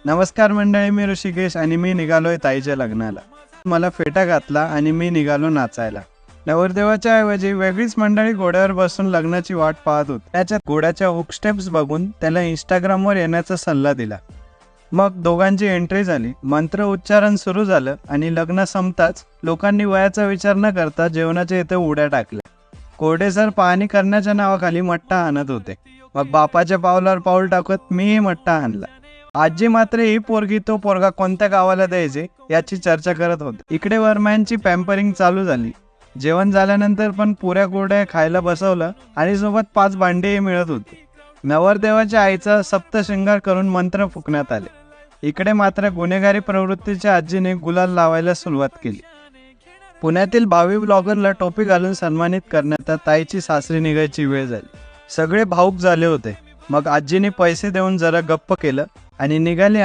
नमस्कार मंडळी, मी ऋषिकेश आणि मी निघालोय ताईच्या लग्नाला. मला फेटा घातला आणि मी निघालो नाचायला. नवरदेवाच्या ऐवजी वेगळीच मंडळी घोड्यावर बसून लग्नाची वाट पाहत होती. त्याच्या घोड्याच्या हुक स्टेप्स बघून त्याला इंस्टाग्रामवर येण्याचा सल्ला दिला. मग दोघांची एंट्री झाली, मंत्र उच्चारण सुरू झालं आणि लग्न संपताच लोकांनी वयाचा विचार न करता जेवणाच्या इथे उड्या टाकल्या. घोडेसर पाहणी करण्याच्या नावाखाली मट्टा आणत होते. मग बापाच्या पावलावर पाऊल टाकत मीही मट्टा आणला. आजी मात्र ही पोरगी तो पोरगा कोणत्या गावाला द्यायचे याची चर्चा करत होते. इकडे वरमायांची पॅम्परिंग चालू झाली. जेवण झाल्यानंतर पण पुऱ्या गोड्या खायला बसवलं आणि सोबत 5 भांडेही मिळत होती. नवरदेवाच्या आईचा सप्तशृंगार करून मंत्र फुकण्यात आले. इकडे मात्र गुन्हेगारी प्रवृत्तीच्या आजीने गुलाल लावायला सुरुवात केली. पुण्यातील भावी ब्लॉगरला टोपी घालून सन्मानित करण्यात ताईची सासरी निघायची वेळ झाली. सगळे भाऊक झाले होते. मग आजीने पैसे देऊन जरा गप्प केलं आणि निघाली